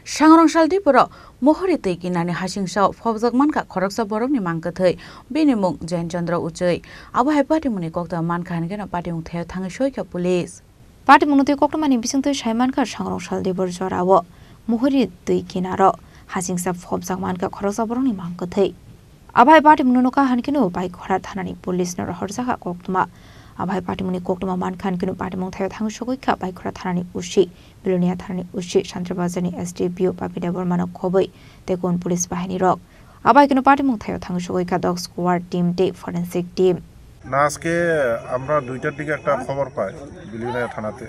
Sangrongsaldi pura mohori tei kinani hasingsaw phobjakmanka khoroksa borokni mangkathai binimung Jain Chandra Uchai abo hai party muni kokta manka hangena party mung theo thangi soika police party mung tei kokta mani bisingtoi saimanka sangrongsaldi bor jorawo mohori tei kinaro hasingsa phobjakmanka khoroksa borokni mangkathai abai party mung noka hankenu bai khora thanani police nor horjaka koktuma abai party muni koktuma mankhan kenu party mung theo thangi soika bai khora thanani ushi Bilonia Tharani Ushi Chandrabazani SDPO Papida Bormano Koboi Tekon Police Bahini Rock Abai Keno Party Mung Theo Thangshoi Dog Squad Team Day Forensic Team আজকে আমরা দুইটার দিকে একটা খবর পাই বিলিনিয়া থানাতে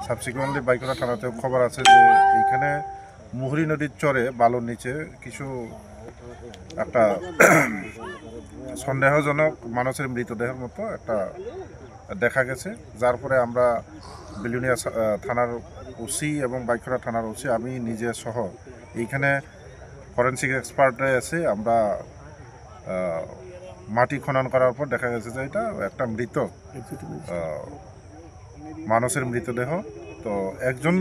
subsequently বাইকরা থানাতে খবর আছে যে এখানে মুহুরী নদীর চরে বালুর নিচে কিছু একটা সন্দেহজনক মানুষের মৃতদেহের মতো একটা দেখা গেছে যার পরে আমরা বিলিনিয়া থানার ওসি এবং বাইকরা থানার ওসি আমি নিজে সহ এইখানে ফরেনসিক এক্সপার্টে এসে আমরা মাটি খনন করার পর দেখা গেছে যে এটা একটা মৃত মানুষের মৃতদেহ তো একজন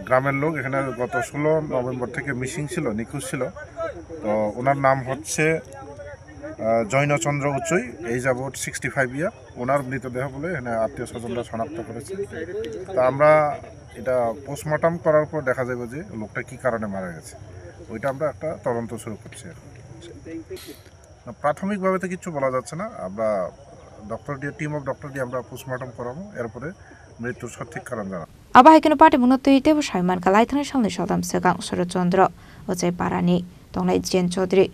গ্রামের লোক এখানে গত 16 নভেম্বর থেকে মিসিং ছিল নিখোঁজ ছিল তো ওনার নাম হচ্ছে জৈন চন্দ্র উচ্চই এজ অ্যাবাউট 65 ইয়ার ওনার মৃতদেহ বলে এখানে আত্মীয় স্বজনরা শনাক্ত করেছে তা আমরা এটা পোস্টমর্টম করার পর দেখা যাবে যে লোকটা কি কারণে মারা গেছে ওইটা আমরা একটা তদন্ত শুরু করছি প্রাথমিকভাবে তো কিছু বলা যাচ্ছে না আমরা ডক্টর দিয়ে টিম অফ ডক্টর দিয়ে আমরা পোস্টমর্টম করাবো এরপরে মৃত্যুর সঠিক কারণ জানা আবাই কেন পার্টি মুনতই দেব সাইমান কালাইথানের সামনে সদাম সেগাং শরৎচন্দ্র ওজাই পারানি তংলাই জেন Chowdhury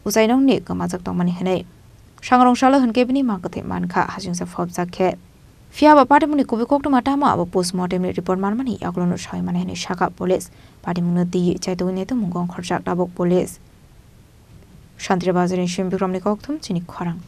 Usainongni gamajak tongmani henai sangrongshalo honkebini mangkathe manka hasingsa phobjakhe fiaba party muni kobi kokto matama abo postmortem report manmani aglono saimane henai shaka police party muni di chaitoni to mungong khorjak dabok police Shantribazari shimbikramni kokthum chini khorang